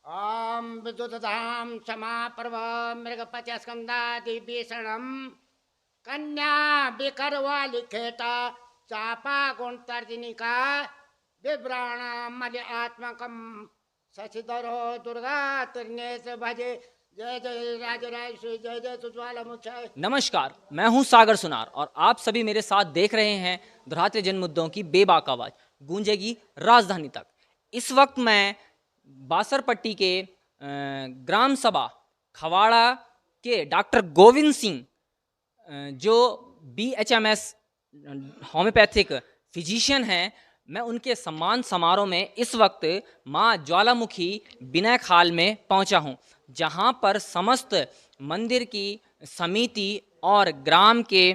ॐ विद्युतां क्षमापर्व मृगपत्यस्कन्धादिभीषणं कन्या विकर्वालिखेत चापा गुणतर्जनिका बिभ्राणमलयात्मकं शशिधरो दुर्गा तिर्नेश भजे। जय जय राजराजेश्वरी, जय जय सुज्वालामुखी। नमस्कार, मैं हूं सागर सुनार और आप सभी मेरे साथ देख रहे हैं दोहराते जन मुद्दों की बेबाक आवाज गूंजेगी राजधानी तक। इस वक्त मैं बासरपट्टी के ग्राम सभा खवाड़ा के डॉक्टर गोविंद सिंह जो BHMS होम्योपैथिक फिजिशियन हैं, मैं उनके सम्मान समारोह में इस वक्त माँ ज्वालामुखी विनय खाल में पहुंचा हूं, जहां पर समस्त मंदिर की समिति और ग्राम के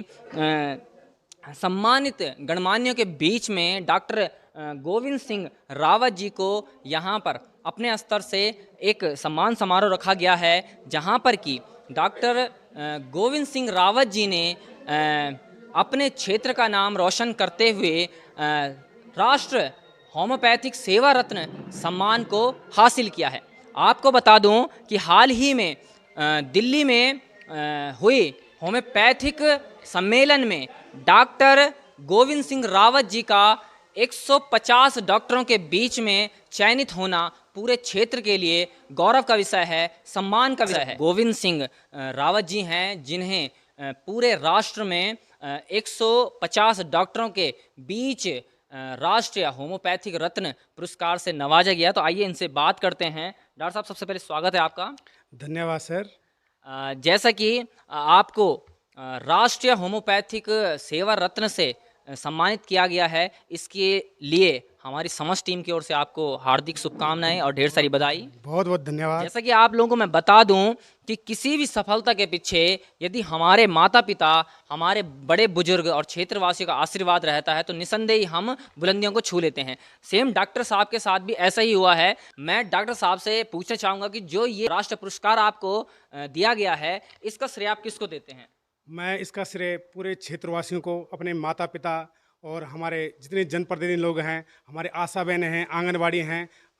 सम्मानित गणमान्यों के बीच में डॉक्टर गोविंद सिंह रावत जी को यहाँ पर अपने स्तर से एक सम्मान समारोह रखा गया है, जहाँ पर कि डॉक्टर गोविंद सिंह रावत जी ने अपने क्षेत्र का नाम रोशन करते हुए राष्ट्र होम्योपैथिक सेवा रत्न सम्मान को हासिल किया है। आपको बता दूं कि हाल ही में दिल्ली में हुई होम्योपैथिक सम्मेलन में डॉक्टर गोविंद सिंह रावत जी का 150 डॉक्टरों के बीच में चयनित होना पूरे क्षेत्र के लिए गौरव का विषय है, सम्मान का विषय है। गोविंद सिंह रावत जी हैं जिन्हें पूरे राष्ट्र में 150 डॉक्टरों के बीच राष्ट्रीय होम्योपैथिक रत्न पुरस्कार से नवाजा गया। तो आइए इनसे बात करते हैं। डॉक्टर साहब, सबसे पहले स्वागत है आपका। धन्यवाद सर। जैसा कि आपको राष्ट्रीय होम्योपैथिक सेवा रत्न से सम्मानित किया गया है, इसके लिए हमारी समस्त टीम की ओर से आपको हार्दिक शुभकामनाएं और ढेर सारी बधाई। बहुत बहुत धन्यवाद। जैसा कि आप लोगों को मैं बता दूं कि किसी भी सफलता के पीछे यदि हमारे माता पिता, हमारे बड़े बुजुर्ग और क्षेत्रवासियों का आशीर्वाद रहता है तो निसंदेह हम बुलंदियों को छू लेते हैं। सेम डॉक्टर साहब के साथ भी ऐसा ही हुआ है। मैं डॉक्टर साहब से पूछना चाहूँगा कि जो ये राष्ट्रीय पुरस्कार आपको दिया गया है, इसका श्रेय आप किसको देते हैं? मैं इसका श्रेय पूरे क्षेत्रवासियों को, अपने माता पिता और हमारे जितने जनप्रतिनिधि लोग हैं, हमारे आशा बहनें हैं,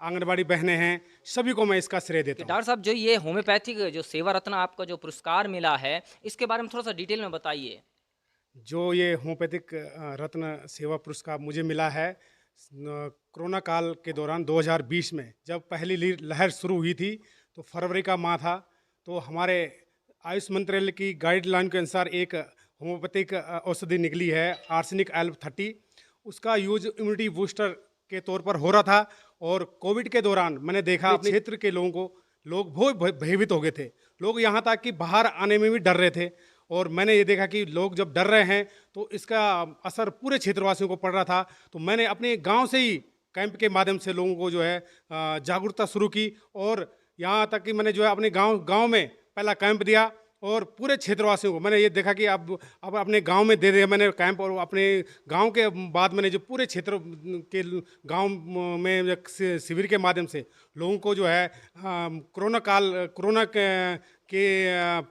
आंगनबाड़ी बहनें हैं, सभी को मैं इसका श्रेय देता हूँ। डॉक्टर साहब, जो ये होम्योपैथिक जो सेवा रत्न आपका जो पुरस्कार मिला है, इसके बारे में थोड़ा सा डिटेल में बताइए। जो ये होम्योपैथिक रत्न सेवा पुरस्कार मुझे मिला है कोरोना काल के दौरान 2020 में, जब पहली लहर शुरू हुई थी, तो फरवरी का माह था। तो हमारे आयुष मंत्रालय की गाइडलाइन के अनुसार एक होम्योपैथिक औषधि निकली है आर्सेनिक एल्ब 30। उसका यूज इम्यूनिटी बूस्टर के तौर पर हो रहा था। और कोविड के दौरान मैंने देखा क्षेत्र के लोग बहुत भयभीत हो गए थे। लोग यहाँ तक कि बाहर आने में भी डर रहे थे। और मैंने ये देखा कि लोग जब डर रहे हैं तो इसका असर पूरे क्षेत्रवासियों को पड़ रहा था। तो मैंने अपने गांव से ही कैंप के माध्यम से लोगों को जो है जागरूकता शुरू की। और यहाँ तक कि मैंने जो है अपने गांव में पहला कैंप दिया और पूरे क्षेत्रवासियों को मैंने ये देखा कि अब अपने गांव में दे दिया मैंने कैंप। और अपने गांव के बाद मैंने जो पूरे क्षेत्र के गांव में शिविर के माध्यम से लोगों को जो है कोरोना के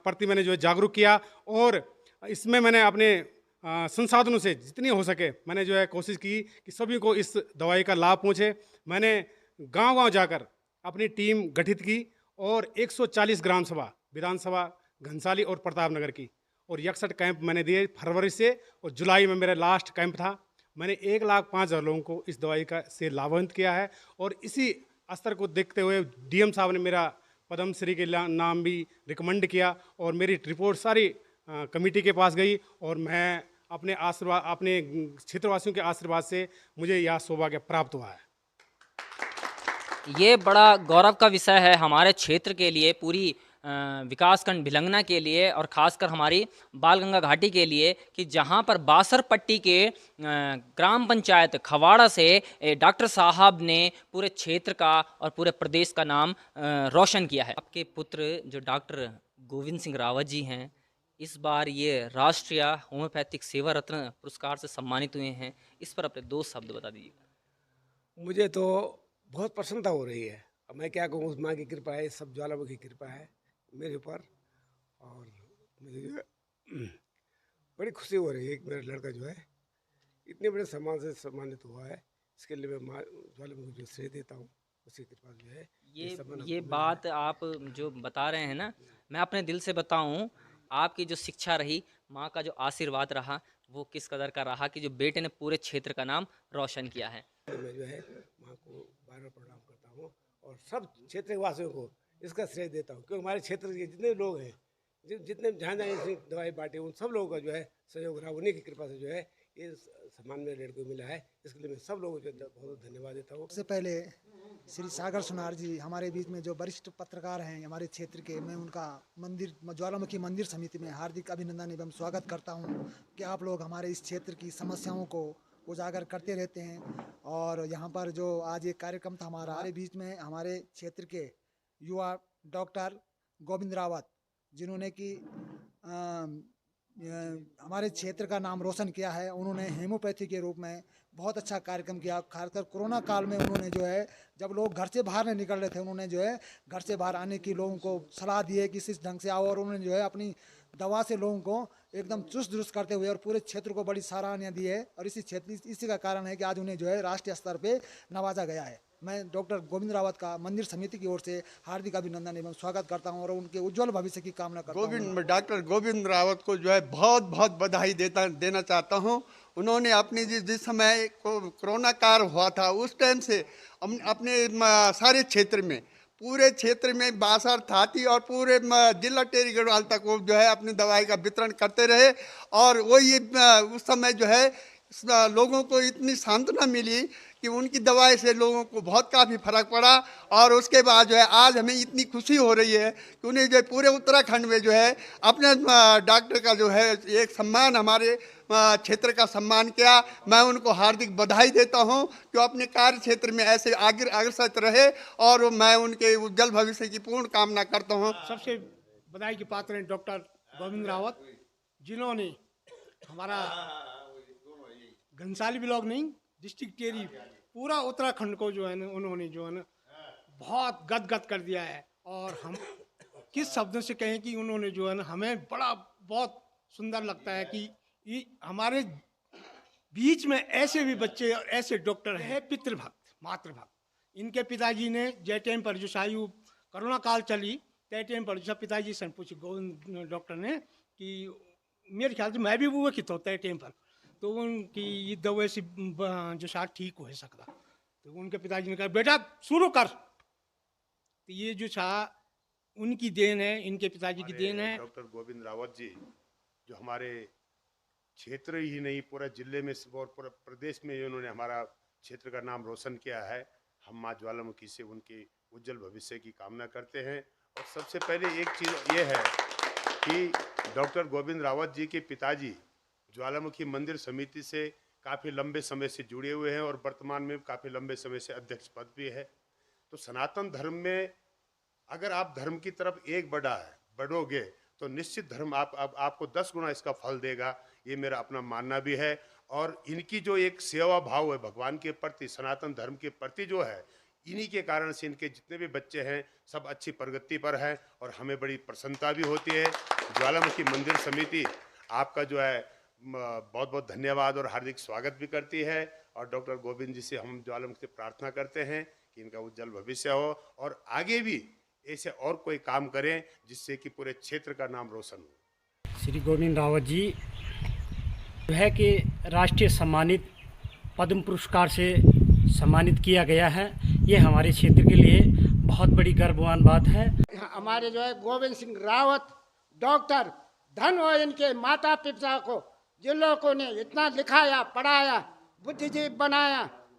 प्रति मैंने जो है जागरूक किया। और इसमें मैंने अपने संसाधनों से जितनी हो सके मैंने जो है कोशिश की कि सभी को इस दवाई का लाभ पहुँचे। मैंने गांव-गांव जाकर अपनी टीम गठित की और 140 ग्राम सभा, विधानसभा घनसाली और प्रताप नगर की, और 61 कैंप मैंने दिए फरवरी से। और जुलाई में मेरा लास्ट कैंप था। मैंने 1,05,000 लोगों को इस दवाई का से लाभान्वित किया है। और इसी स्तर को देखते हुए DM साहब ने मेरा पद्मश्री के नाम भी रिकमेंड किया। और मेरी रिपोर्ट सारी कमेटी के पास गई और मैं अपने क्षेत्रवासियों के आशीर्वाद से मुझे यह सौभाग्य प्राप्त हुआ है। ये बड़ा गौरव का विषय है हमारे क्षेत्र के लिए, पूरी विकासखंड भिलंगना के लिए और ख़ासकर हमारी बालगंगा घाटी के लिए, कि जहाँ पर बासरपट्टी के ग्राम पंचायत खवाड़ा से डॉक्टर साहब ने पूरे क्षेत्र का और पूरे प्रदेश का नाम रोशन किया है। आपके पुत्र जो डॉक्टर गोविंद सिंह रावत जी हैं, इस बार ये राष्ट्रीय होम्योपैथिक सेवा रत्न पुरस्कार से सम्मानित हुए हैं। इस पर अपने 2 शब्द बता दीजिए। मुझे तो बहुत प्रसन्नता हो रही है। अब मैं क्या कहूँ, उस माँ की कृपा है, सब ज्वालामुखी की कृपा है मेरे ऊपर। और मुझे बड़ी खुशी हो रही है कि मेरा लड़का जो है इतने बड़े सम्मान से सम्मानित हुआ है। इसके लिए मैं माँ ज्वालामुखी को श्रेय देता हूँ। उसकी कृपा जो है ये सम्मान हमको ये मिला है। बात आप जो बता रहे हैं ना, मैं अपने दिल से बताऊं, आपकी जो शिक्षा रही, माँ का जो आशीर्वाद रहा, वो किस कदर का रहा कि जो बेटे ने पूरे क्षेत्र का नाम रोशन किया है। मैं जो है माँ को बार बार प्रणाम करता हूँ और सब क्षेत्र के वासियों को इसका श्रेय देता हूँ, क्योंकि हमारे क्षेत्र के जितने लोग हैं, जितने जहाँ जहाँ इसने दवाई बांटी, उन सब लोगों का जो है सहयोग रहा। उन्हीं की कृपा से जो है ये सम्मान मेरे लड़के को मिला है। इसके लिए मैं सब लोगों को बहुत बहुत धन्यवाद देता हूँ। सबसे पहले श्री सागर सुनार जी हमारे बीच में जो वरिष्ठ पत्रकार हैं हमारे क्षेत्र के, मैं उनका मंदिर ज्वालामुखी मंदिर समिति में हार्दिक अभिनंदन एवं स्वागत करता हूं कि आप लोग हमारे इस क्षेत्र की समस्याओं को उजागर करते रहते हैं। और यहाँ पर जो आज एक कार्यक्रम था हमारे बीच में, हमारे क्षेत्र के युवा डॉक्टर गोविंद रावत, जिन्होंने कि हमारे क्षेत्र का नाम रोशन किया है। उन्होंने हेमोपैथी के रूप में बहुत अच्छा कार्यक्रम किया। खासकर कोरोना काल में उन्होंने जो है, जब लोग घर से बाहर नहीं निकल रहे थे, उन्होंने जो है घर से बाहर आने की लोगों को सलाह दी है कि इस ढंग से आओ, और उन्होंने जो है अपनी दवा से लोगों को एकदम चुस्त दुरुस्त करते हुए और पूरे क्षेत्र को बड़ी सराहना दी है। और इसी का कारण है कि आज उन्हें जो है राष्ट्रीय स्तर पर नवाजा गया है। मैं डॉक्टर गोविंद रावत का मंदिर समिति की ओर से हार्दिक अभिनंदन एवं स्वागत करता हूं और उनके उज्जवल भविष्य की कामना करता हूं। डॉक्टर गोविंद रावत को जो है बहुत बहुत बधाई देना चाहता हूं। उन्होंने अपनी जिस समय कोरोना काल हुआ था, उस टाइम से अपने सारे क्षेत्र में, पूरे क्षेत्र में बासर थाती और पूरे जिला टेरी गढ़वाल तक वो जो है अपनी दवाई का वितरण करते रहे। और वो ये उस समय जो है लोगों को इतनी सांत्वना मिली कि उनकी दवाई से लोगों को बहुत काफ़ी फर्क पड़ा। और उसके बाद जो है आज हमें इतनी खुशी हो रही है कि उन्हें जो है पूरे उत्तराखंड में जो है अपने डॉक्टर का जो है एक सम्मान, हमारे क्षेत्र का सम्मान किया। मैं उनको हार्दिक बधाई देता हूं कि वो अपने कार्य क्षेत्र में ऐसे आगे अग्रसर रहे और मैं उनके उज्जवल भविष्य की पूर्ण कामना करता हूं। सबसे बधाई के पात्र हैं डॉक्टर गोविंद रावत, जिन्होंने हमारा घनसाली ब्लॉक नहीं, डिस्ट्रिक्ट टेरी, पूरा उत्तराखंड को जो है ना, उन्होंने जो है ना बहुत गदगद कर दिया है। और हम किस शब्दों से कहें कि उन्होंने जो है ना हमें बहुत सुंदर लगता है कि हमारे बीच में ऐसे भी बच्चे और ऐसे डॉक्टर हैं, पितृभक्त, मातृभक्त। इनके पिताजी ने जय टाइम पर जो शायु कोरोना काल चली, तय टाइम पर जब पिताजी से पूछे गोविंद डॉक्टर ने कि मेरे ख्याल से मैं भी वो की तो तय टाइम पर, तो उनकी ये दवा से जो शायद ठीक हो सकता, तो उनके पिताजी ने कहा बेटा शुरू कर। तो ये जो था उनकी देन है, इनके पिताजी की देन है। डॉक्टर गोविंद रावत जी जो हमारे क्षेत्र ही नहीं पूरे जिले में और पूरे प्रदेश में उन्होंने हमारा क्षेत्र का नाम रोशन किया है। हम माँ ज्वालामुखी से उनके उज्जवल भविष्य की कामना करते हैं। और सबसे पहले एक चीज़ ये है कि डॉक्टर गोविंद रावत जी के पिताजी ज्वालामुखी मंदिर समिति से काफ़ी लंबे समय से जुड़े हुए हैं और वर्तमान में काफ़ी लंबे समय से अध्यक्ष पद भी है। तो सनातन धर्म में अगर आप धर्म की तरफ एक बढ़ोगे तो निश्चित धर्म आपको 10 गुना इसका फल देगा, ये मेरा अपना मानना भी है। और इनकी जो एक सेवा भाव है भगवान के प्रति, सनातन धर्म के प्रति जो है, इन्हीं के कारण से इनके जितने भी बच्चे हैं सब अच्छी प्रगति पर हैं और हमें बड़ी प्रसन्नता भी होती है। ज्वालामुखी मंदिर समिति आपका जो है बहुत बहुत धन्यवाद और हार्दिक स्वागत भी करती है। और डॉक्टर गोविंद जी से हम ज्वालामुखी से प्रार्थना करते हैं कि इनका उज्जवल भविष्य हो और आगे भी ऐसे और कोई काम करें जिससे कि पूरे क्षेत्र का नाम रोशन हो। श्री गोविंद रावत जी जो है कि राष्ट्रीय सम्मानित पद्म पुरस्कार से सम्मानित किया गया है। ये हमारे क्षेत्र के लिए बहुत बड़ी गर्ववान बात है। हमारे जो है गोविंद सिंह रावत डॉक्टर, धन हो इनके माता पिता को, जिन लोगों ने इतना लिखाया, पढ़ाया, बुद्धिजीवी बनाया,